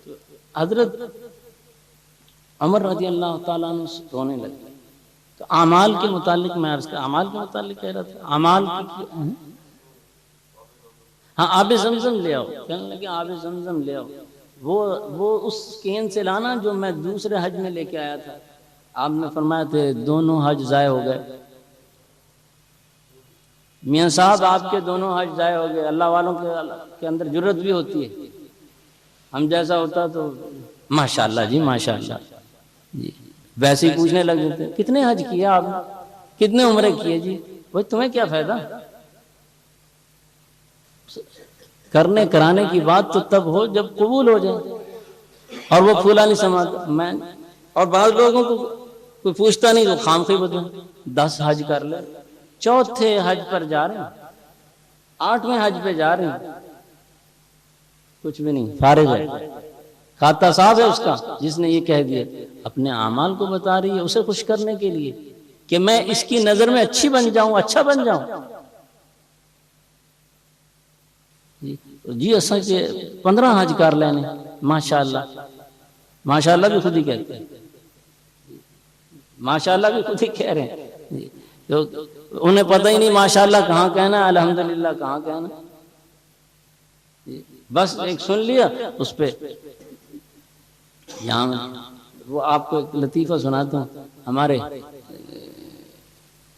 حضرت عمر رضی اللہ تعالیٰ عنہ رونے لگے. تو اعمال کے متعلق میں عرض کر، اعمال کے متعلق کہہ رہا تھا، اعمال کی ہاں آب زمزم لے آؤ. کہنے لگے آب زمزم لے آؤ. وہ اس کین سے لانا جو میں دوسرے حج میں لے کے آیا تھا. آپ نے فرمایا تھے دونوں حج ضائع ہو گئے. میاں صاحب آپ کے دونوں حج ضائع ہو گئے. اللہ والوں کے اندر جرت بھی ہوتی ہے، ہم جیسا ہوتا تو ماشاءاللہ جی ماشاءاللہ جی ویسے ہی پوچھنے لگ جاتے کتنے حج کیے آپ نے، کتنے عمرے کیے جی. وہ تمہیں کیا فائدہ، کرنے کرانے کی بات تو تب ہو جب قبول ہو جائے. اور وہ پھولا نہیں سماتا. میں اور بعض لوگوں کو کوئی پوچھتا نہیں تو خام خواہ بتا 10 حج کر لے، چوتھے حج پر جا رہے ہیں، 8ویں حج پہ جا رہے ہیں، کچھ بھی نہیں، فارغ ہے. کھاتا صاحب ہے اس کا جس نے یہ کہہ دیا. اپنے اعمال کو بتا رہی ہے اسے خوش کرنے کے لیے کہ میں اس کی نظر میں اچھی بن جاؤں، اچھا بن جاؤں. جی اصل کے 15 حج کر لینے ماشاءاللہ ماشاءاللہ بھی خود ہی کہتے ہیں ماشاءاللہ بھی خود ہی کہہ رہے ہیں تو انہیں پتہ ہی نہیں ماشاءاللہ کہاں کہنا الحمدللہ کہاں کہنا بس ایک سن لیا اس پہ یہاں وہ آپ کو ایک لطیفہ سناتا ہوں ہمارے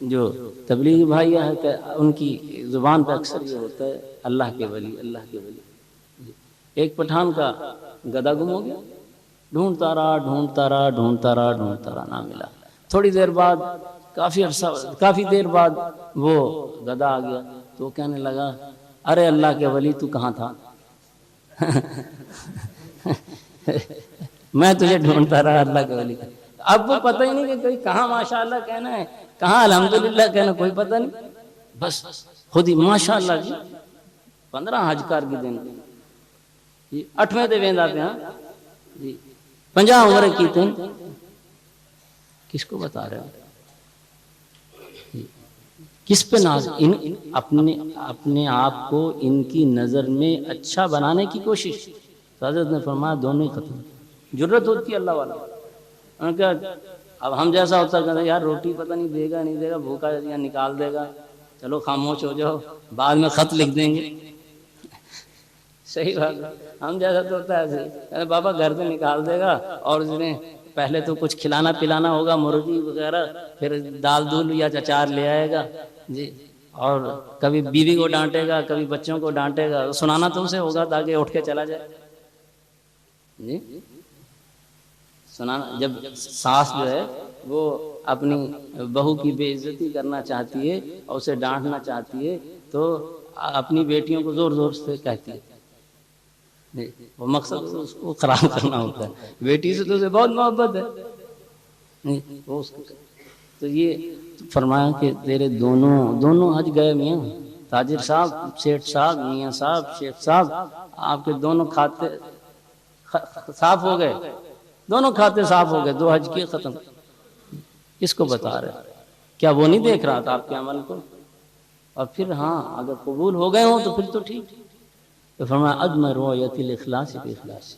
جو تبلیغی بھائی ہیں کہ ان کی زبان پہ اکثر یہ ہوتا ہے اللہ کے ولی اللہ کے ولی ایک پٹھان کا گدھا گم ہو گیا ڈھونڈتا رہا نہ ملا تھوڑی دیر بعد کافی دیر بعد وہ گدھا آ گیا تو وہ کہنے لگا ارے اللہ کے ولی تو کہاں تھا میں تجھے ڈھونڈتا رہا اللہ کے ولی اب وہ پتہ ہی نہیں کہ کوئی کہاں ماشاءاللہ کہنا ہے کہاں الحمدللہ کہنا کوئی پتہ نہیں بس خود ہی ماشاءاللہ جی 15 حج کار کی دن جی 8ویں دے ویند آتے ہیں جی 50 عمر کی دن کس کو بتا رہے ہیں کس پہ ناز اپنے آپ کو ان کی نظر میں اچھا بنانے کی کوشش حضرت نے فرمایا دونوں ہی ختم جرت ہوتی ہے اللہ والا انہوں نے کہا اب ہم جیسا ہوتا ہے یار روٹی پتہ نہیں دے گا نہیں دے گا بھوکا یا نکال دے گا چلو خاموش ہو جاؤ بعد میں خط لکھ دیں گے صحیح بات ہے ہم جیسا تو ہوتا ہے ایسے بابا گھر سے نکال دے گا اور اس نے پہلے تو کچھ کھلانا پلانا ہوگا مرغی وغیرہ پھر دال دول یا اچار لے آئے گا جی اور کبھی بیوی کو ڈانٹے گا کبھی بچوں کو ڈانٹے گا سنانا تم سے ہوگا تاکہ اٹھ کے چلا جائے جی سنانا جب ساس جو ہے وہ اپنی بہو کی بے عزتی کرنا چاہتی ہے اور اسے ڈانٹنا چاہتی ہے تو اپنی بیٹیوں کو زور زور سے کہتی ہے وہ مقصد اس کو خراب کرنا ہوتا ہے بیٹی سے تو اسے بہت محبت ہے تو یہ فرمایا کہ تیرے دونوں حج گئے میاں تاجر صاحب سیٹھ صاحب میاں صاحب شیخ صاحب آپ کے دونوں کھاتے صاف ہو گئے دونوں کھاتے صاف ہو گئے 2 حج کیے ختم کس کو بتا رہے کیا وہ نہیں دیکھ رہا تھا آپ کے عمل کو اور پھر ہاں اگر قبول ہو گئے ہوں تو پھر تو ٹھیک تو فرمایا اجمع رؤیت الاخلاص باخلاص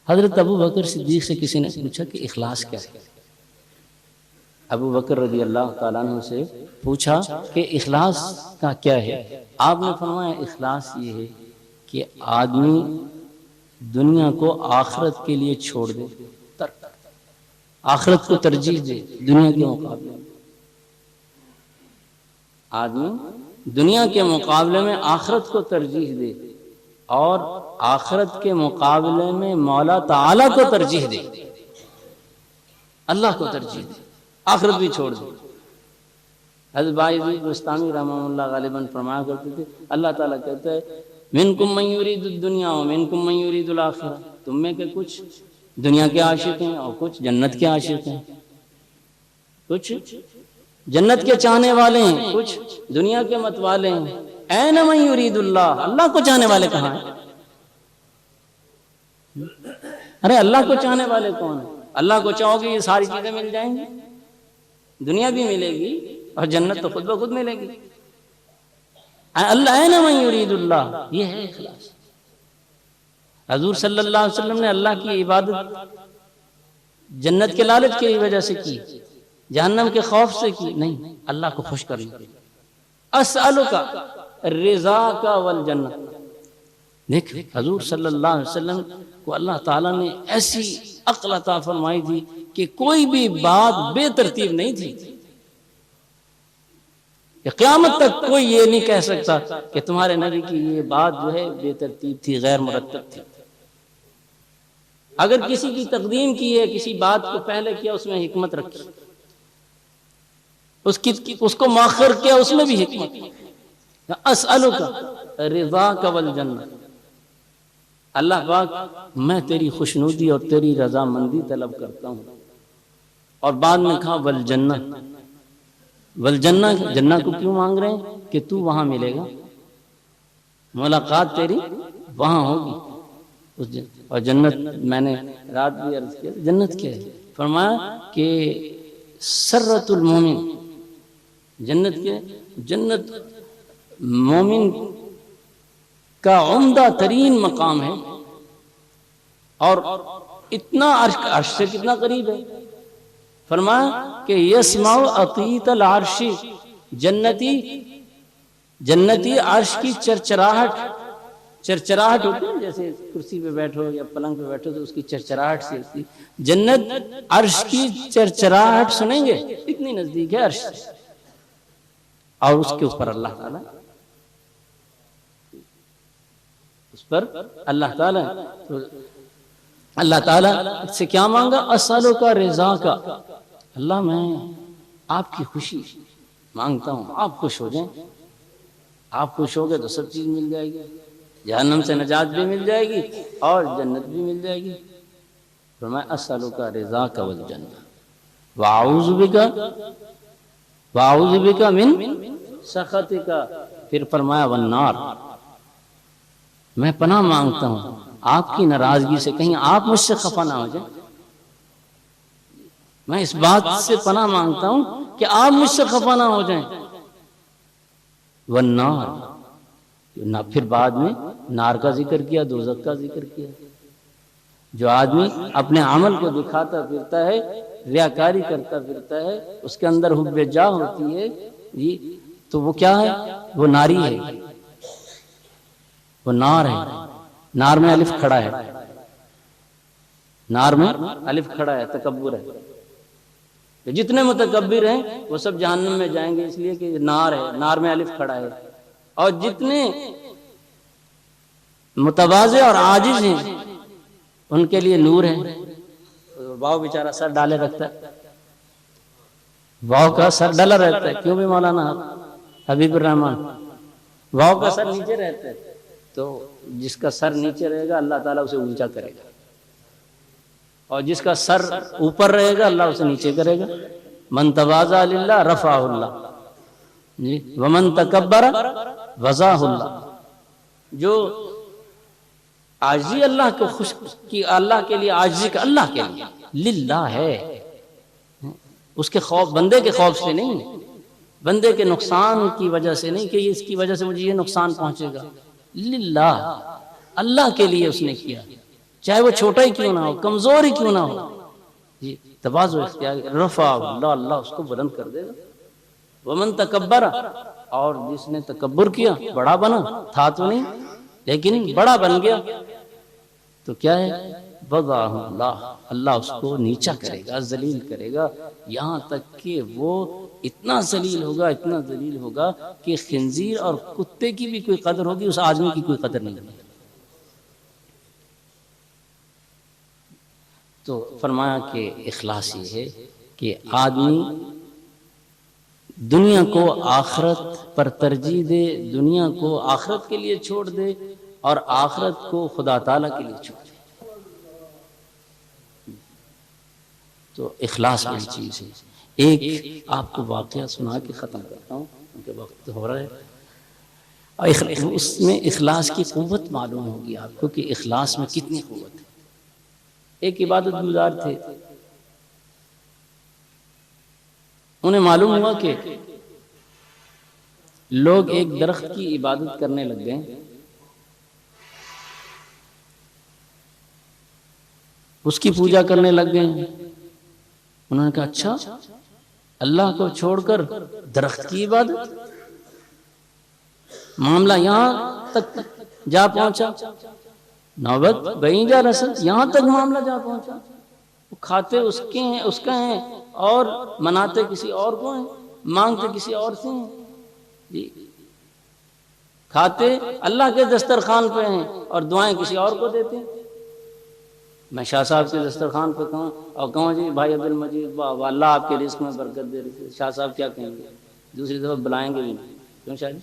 حضرت ابو بکر صدیق سے کسی نے پوچھا کہ اخلاص کیا ہے ابو بکر رضی اللہ تعالیٰ عنہ سے پوچھا کہ اخلاص کا کیا ہے آپ نے فرمایا اخلاص یہ ہے کہ آدمی دنیا کو آخرت کے لیے چھوڑ دے آخرت کو ترجیح دے دنیا کے مقابلے میں آدمی دنیا کے مقابلے میں آخرت کو ترجیح دے اور آخرت کے مقابلے میں مولا تعالی کو ترجیح دے اللہ کو ترجیح دے آخرت بھی چھوڑ دے حضرت باعث بستامی رحمہ اللہ غالباً فرمایا کرتے تھے اللہ تعالیٰ کہتا ہے منکم من یرید الدنیا ومنکم من یرید الآخرہ تم میں کہ کچھ دنیا کے عاشق ہیں اور کچھ جنت کے عاشق ہیں کچھ جنت کے چاہنے والے ہیں کچھ دنیا کے مت والے ہیں این من یرید اللہ اللہ کو چاہنے والے کہاں ہیں ارے اللہ کو چاہنے والے کون ہیں اللہ کو چاہو گے یہ ساری چیزیں مل جائیں گی دنیا بھی ملے گی اور جنت تو خود بخود ملے گی اللہ این من یرید اللہ یہ ہے اخلاص حضور صلی اللہ علیہ وسلم نے اللہ کی عبادت جنت کے لالچ کی وجہ سے کی جہنم کے خوف سے کی نہیں اللہ کو خوش کرنے کے اسألک رضاک والجنہ دیکھ حضور صلی اللہ علیہ وسلم کو اللہ تعالیٰ نے ایسی عقل عطا فرمائی تھی کہ کوئی بھی بات بے ترتیب نہیں تھی کہ قیامت تک کوئی یہ نہیں کہہ سکتا کہ تمہارے نبی کی یہ بات جو ہے بے ترتیب تھی غیر مرتب تھی اگر کسی کی تقدیم کی ہے کسی بات کو پہلے کیا اس میں حکمت رکھی اس کو مؤخر کیا اس میں بھی حکمت اسألک رضاک والجنہ اللہ پاک میں تیری خوشنودی اور تیری رضامندی طلب کرتا ہوں اور بعد میں کہا والجنہ والجنہ جنہ کو کیوں مانگ رہے ہیں کہ تو وہاں ملے گا ملاقات تیری وہاں ہوگی اور جنت میں نے رات بھی عرض کیا جنت کیا ہے فرمایا کہ سرۃ المومن جنت کے جنت مومن کا عمدہ ترین مقام ہے، اور اتنا عرش سے کتنا قریب ہے. فرمایا کہ یسمع عطیت العرش، جنتی عرش کی چرچراہٹ ہوتی ہے، جیسے کرسی پہ بیٹھو یا پلنگ پہ بیٹھو تو اس کی چرچراہٹ سے ہوتی، جنت عرش کی چرچراہٹ سنیں گے، اتنی نزدیک ہے عرش سے. اور اس کے اوپر اللہ تعالیٰ، اس پر اللہ تعالیٰ، تو اللہ تعالیٰ سے کیا مانگا؟ اسألک رضا کا، اللہ میں آپ کی خوشی مانگتا ہوں، آپ خوش ہو جائیں. آپ خوش ہو گئے تو سب چیز مل جائے گی، جہنم سے نجات بھی مل جائے گی اور جنت بھی مل جائے گی. فرمایا اسألک رضاک والجنہ واعوذ بک من سخطک. پھر فرمایا والنار، میں پناہ مانگتا ہوں آپ کی ناراضگی سے، کہیں آپ مجھ سے خفا نہ ہو جائیں. میں اس بات سے پناہ مانگتا ہوں کہ آپ مجھ سے خفا نہ ہو جائیں. والنار، پھر بعد میں نار کا ذکر کیا، دوزخ کا ذکر کیا. جو آدمی اپنے عمل کو دکھاتا پھرتا ہے، ریاکاری کرتا پھرتا ہے، اس کے اندر حب جاہ ہوتی ہے جی، تو وہ کیا ہے؟ وہ ناری ہے، وہ نار ہے. نار میں الف کھڑا ہے، نار میں الف کھڑا ہے، تکبر ہے. جتنے متکبر ہیں وہ سب جہنم میں جائیں گے، اس لیے کہ نار ہے، نار میں الف کھڑا ہے. اور جتنے متواضع اور عاجز ہیں ان کے لیے نور ہے. واؤ بیچارہ سر ڈالے رکھتا ہے، واؤ کا سر ڈالا رہتا ہے. کیوں بھی مولانا حبیب الرحمان، واؤ کا سر نیچے رہتا ہے، تو جس کا سر نیچے رہے گا اللہ تعالیٰ اسے اونچا کرے گا، اور جس کا سر اوپر رہے گا اللہ اسے نیچے کرے گا. من تواضع للہ رفعہ اللہ جی، ومن تکبر وضعہ اللہ. جو عاجزی اللہ کو خوش کی، اللہ کے لیے عاجزی کا، اللہ کے لیے للہ ہے، اس کے خوف، بندے کے خوف سے نہیں، بندے کے نقصان کی وجہ سے نہیں کہ اس کی وجہ سے مجھے یہ نقصان پہنچے گا. للہ، اللہ کے لیے اس نے کیا، چاہے وہ چھوٹا ہی کیوں نہ ہو، کمزور ہی کیوں نہ ہو جی. تواضع اختیار، رفع اللہ، اللہ اس کو بلند کر دے گا. ومن تکبر، اور جس نے تکبر کیا، بڑا بنا، تھا تو نہیں لیکن بڑا بن گیا، تو کیا ہے؟ وضعہ اللہ، اللہ اس کو نیچا کرے گا، ذلیل کرے گا. یہاں تک کہ وہ اتنا ذلیل ہوگا، اتنا ذلیل ہوگا کہ خنزیر اور کتے کی بھی کوئی قدر ہوگی، اس آدمی کی کوئی قدر نہیں ہوگی. تو فرمایا کہ اخلاص یہ ہے کہ آدمی دنیا کو آخرت پر ترجیح دے، دنیا کو آخرت کے لیے چھوڑ دے، اور آخرت کو خدا تعالیٰ کے لیے چھوڑ دے. تو اخلاص بڑی چیز ہے. ایک آپ کو واقعہ سنا کے ختم کرتا ہوں کیونکہ وقت ہو رہا ہے. اس میں اخلاص کی قوت معلوم ہوگی آپ کو کہ اخلاص میں کتنی قوت ہے. ایک عبادت گزار تھے، انہیں معلوم ہوا کہ لوگ ایک درخت کی عبادت کرنے لگ گئے. اس کی پوجا کرنے لگ گئے. انہوں نے کہا اچھا، اللہ کو چھوڑ کر درخت کی عبادت؟ معاملہ یہاں تک جا پہنچا، نوبت وہیں جا رسل، یہاں تک معاملہ جا پہنچا. وہ کھاتے اس کے ہیں، اس کا ہیں، اور مناتے کسی اور کو ہیں، مانگتے کسی اور سے ہیں جی. کھاتے اللہ کے دسترخوان پہ ہیں اور دعائیں کسی اور کو دیتے ہیں. میں شاہ صاحب کے دسترخوان پہ کہوں اور کہوں جی بھائی عبد المجید واہ اللہ آپ کے رزق میں برکت دے رہے، شاہ صاحب کیا کہیں گے؟ دوسری دفعہ بلائیں گے بھی نہیں. کیوں شاہ جی؟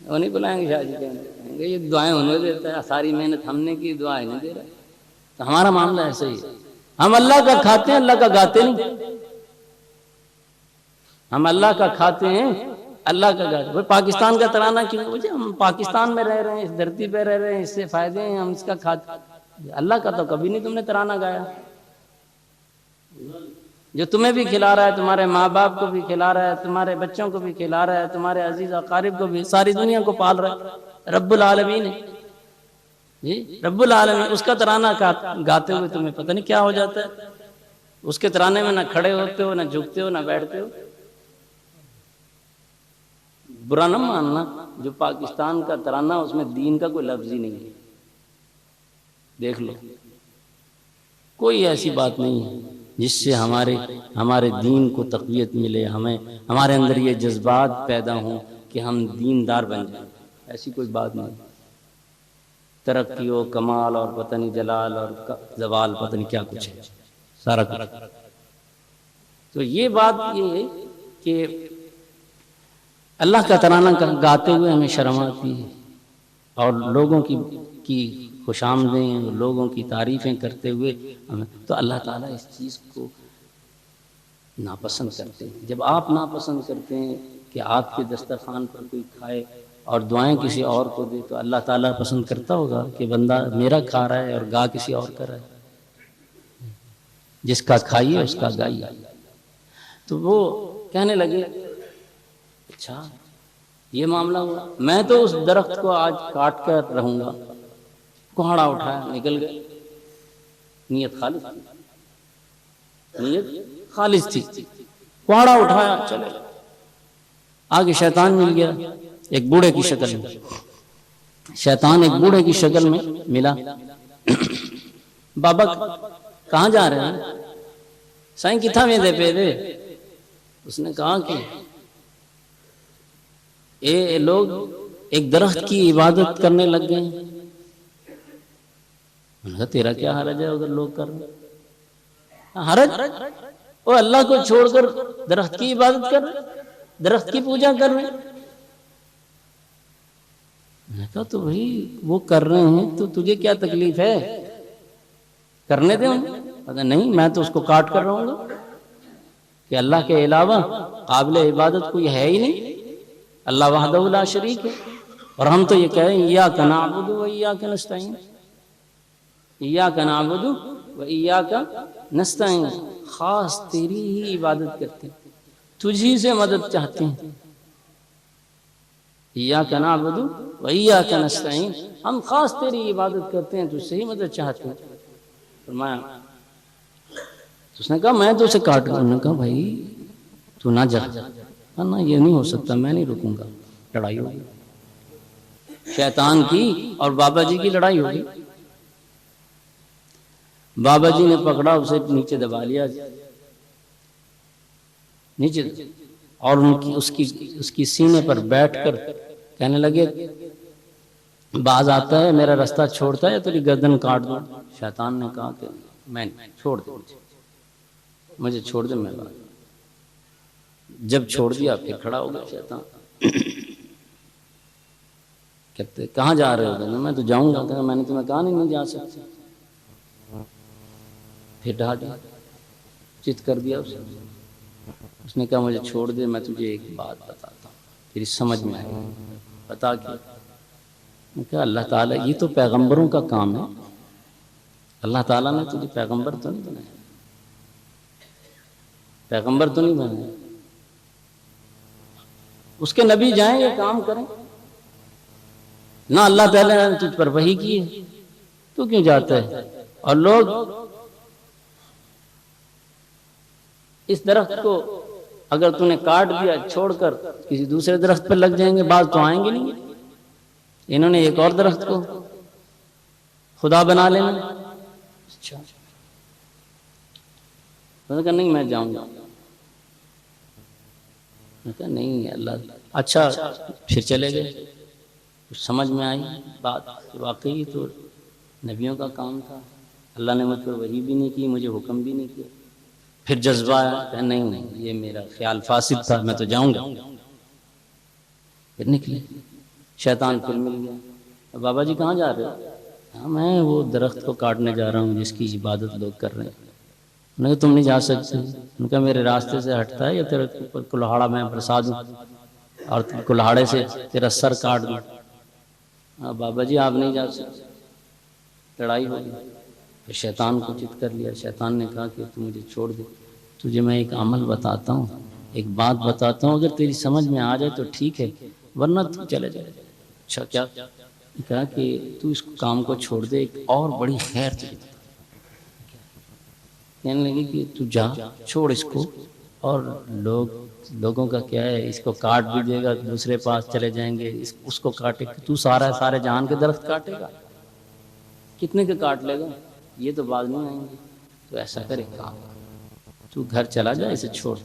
وہ نہیں بلائیں گے شاہ جی، کہیں گے یہ دعائیں انہیں دیتا ہے، ساری محنت ہم نے کی، دعائیں نہیں دے رہا. تو ہمارا معاملہ ایسا ہی ہے، ہم اللہ کا کھاتے ہیں، اللہ کا گاتے نہیں. ہم اللہ کا کھاتے ہیں، اللہ کا گاتے. وہ پاکستان کا ترانہ کیوں؟ ہم پاکستان میں رہ رہے ہیں، اس دھرتی پہ رہ رہے ہیں، اس سے فائدے ہیں، ہم اس کا کھاتے. اللہ کا تو کبھی نہیں تم نے ترانہ گایا. جو تمہیں بھی کھلا رہا ہے، تمہارے ماں باپ کو بھی کھلا رہا ہے، تمہارے بچوں کو بھی کھلا رہا ہے، تمہارے عزیز اقارب کو بھی، ساری دنیا کو پال رہا ہے، رب العالمین ہے جی، رب العالمین۔ اس کا ترانہ گاتے ہوئے تمہیں پتہ نہیں کیا ہو جاتا ہے، اس کے ترانے میں نہ کھڑے ہوتے ہو، نہ جھکتے ہو، نہ بیٹھتے ہو۔ برا نہ ماننا، جو پاکستان کا ترانہ اس میں دین کا کوئی لفظ ہی نہیں ہے، دیکھ لو، کوئی ایسی بات نہیں ہے جس سے ہمارے دین کو تقویت ملے، ہمارے اندر یہ جذبات پیدا ہوں کہ ہم دیندار بن جائیں، ایسی کوئی بات نہیں۔ ترقی و کمال اور پتہ نہیں جلال اور زوال، پتہ نہیں کیا کچھ ہے، سارا کچھ۔ تو یہ بات یہ ہے کہ اللہ کا ترانہ گاتے ہوئے ہمیں شرم آتی ہے، اور لوگوں کی خوش آمدیں، لوگوں کی تعریفیں کرتے ہوئے تو اللہ تعالیٰ اس چیز کو ناپسند کرتے ہیں۔ جب آپ ناپسند کرتے ہیں کہ آپ کے دسترخوان پر کوئی کھائے اور دعائیں کسی اور کو دے، تو اللہ تعالیٰ پسند کرتا ہوگا کہ بندہ میرا کھا رہا ہے اور گا کسی اور کا رہا ہے؟ جس کا کھائیے اس کا گائیے۔ تو وہ کہنے لگے اچھا یہ معاملہ ہوا، میں تو اس درخت کو آج کاٹ کر رہوں گا۔ کوہڑا اٹھایا، نکل گئے، نیت خالص تھی، نیت خالص تھی، کوہڑا اٹھایا چلے۔ آگے شیطان مل گیا ایک بوڑھے کی شکل میں، شیطان ایک بوڑھے کی شکل میں ملا۔ بابا کہاں جا رہے ہیں؟ سائیں کتھا میں دے پے دے۔ اس نے کہا کہ اے لوگ ایک درخت کی عبادت کرنے لگ گئے ہیں۔ میں نے کہا تیرا کیا حرج ہے ادھر لوگ کر رہے ہیں؟ حرج؟ وہ اللہ کو چھوڑ کر درخت کی عبادت کر رہے، درخت کی پوجا کر رہے۔ میں نے کہا تو بھائی وہ کر رہے ہیں تو تجھے کیا تکلیف ہے، کرنے دیں انہیں۔ پتا نہیں، میں تو اس کو کاٹ کر رہوں گا کہ اللہ کے علاوہ قابل عبادت کوئی ہے ہی نہیں، اللہ وحدہ لا شریک ہے۔ اور ہم تو یہ کہیں ایاک نعبد و ایاک نستعین، ایاک نعبد و ایاک نستعین، خاص تیری ہی عبادت کرتے ہیں، تجھی سے مدد چاہتے ہیں۔ ایاک نعبد و ایاک نستعین، ہم خاص تیری عبادت کرتے ہیں، تجھ سے ہی مدد چاہتے ہیں۔ فرمایا، اس نے کہا میں تو اسے کاٹ رہا ہوں۔ انہوں نے کہا بھائی تو نہ جا، نہ یہ نہیں ہو سکتا، میں نہیں رکوں گا۔ لڑائی ہوگی، شیطان کی اور بابا جی کی لڑائی ہوگی۔ بابا جی نے پکڑا اسے، نیچے دبا لیا، نیچے، اور اس کی سینے پر بیٹھ کر کہنے لگے باز آتا ہے میرا رستہ چھوڑتا ہے یا تیری گردن کاٹ دوں۔ شیطان نے کہا کہ میں چھوڑ دے، مجھے چھوڑ دے، میں بات۔ جب چھوڑ دیا پھر کھڑا ہو گیا شیطان۔ کہتے کہاں جا رہے ہو؟ میں تو جاؤں گا۔ کہ میں نے تمہیں کہا نہیں جا سکتے۔ پھر ڈھا دیا، چت کر دیا اسے۔ اس نے کہا مجھے چھوڑ دے، میں تجھے ایک بات بتاتا ہوں، تیری سمجھ میں آئے۔ بتا کہ میں کہا اللہ تعالیٰ، یہ تو پیغمبروں کا کام ہے، اللہ تعالیٰ نے تجھے پیغمبر تو نہیں بنایا، پیغمبر تو نہیں بنایا۔ اس کے نبی جائیں یہ کام کریں، نہ اللہ تعالیٰ نے تجھ پر وحی کی ہے، تو کیوں جاتا ہے؟ اور لوگ اس درخت کو اگر تو نے کاٹ دیا چھوڑ کر کسی دوسرے درخت پر لگ جائیں گے، بعض تو آئیں گے نہیں۔ انہوں نے ایک اور درخت کو خدا بنا لینا۔ اچھا، میں نے کہا نہیں میں جاؤں گا۔ میں کہا نہیں اللہ، اچھا پھر چلے گئے۔ کچھ سمجھ میں آئی بات کہ واقعی تو نبیوں کا کام تھا، اللہ نے مجھ پر وحی بھی نہیں کی، مجھے حکم بھی نہیں کیا۔ پھر جذبہ آیا کہ نہیں یہ میرا خیال فاسد تھا، میں تو جاؤں گا۔ پھر نکلے، شیطان پھر مل گیا۔ بابا جی کہاں جا رہے ہو؟ ہاں میں وہ درخت کو کاٹنے جا رہا ہوں جس کی عبادت لوگ کر رہے ہیں۔ انہوں نے کہا تم نہیں جا سکتے۔ ان کا میرے راستے سے ہٹتا ہے یا تیرے اوپر کلہاڑا میں برسا دوں اور کلہاڑے سے تیرا سر کاٹ دوں؟ ہاں بابا جی آپ نہیں جا سکتے۔ لڑائی ہو گئی، پھر شیطان کو چت کر لیا۔ شیطان نے کہا کہ تو مجھے چھوڑ دے، تجھے میں ایک عمل بتاتا ہوں، ایک بات بتاتا ہوں، اگر تیری سمجھ میں آ جائے تو ٹھیک ہے، ورنہ تو چلے جائے۔ اچھا کیا؟ کہا کہ تو اس کام کو چھوڑ دے، ایک اور بڑی خیر تجھے بتا۔ کہنے لگے کہ تو جا، چھوڑ اس کو، اور لوگوں کا کیا ہے، اس کو کاٹ بھی دے گا، دوسرے پاس چلے جائیں گے، اس کو کاٹے گا، تو سارے جہان کے درخت کاٹے گا، کتنے کے کاٹ لے گا، یہ تو بعد نہیں آئیں گے۔ تو ایسا کرے کام، تو گھر چلا جا، اسے چھوڑ۔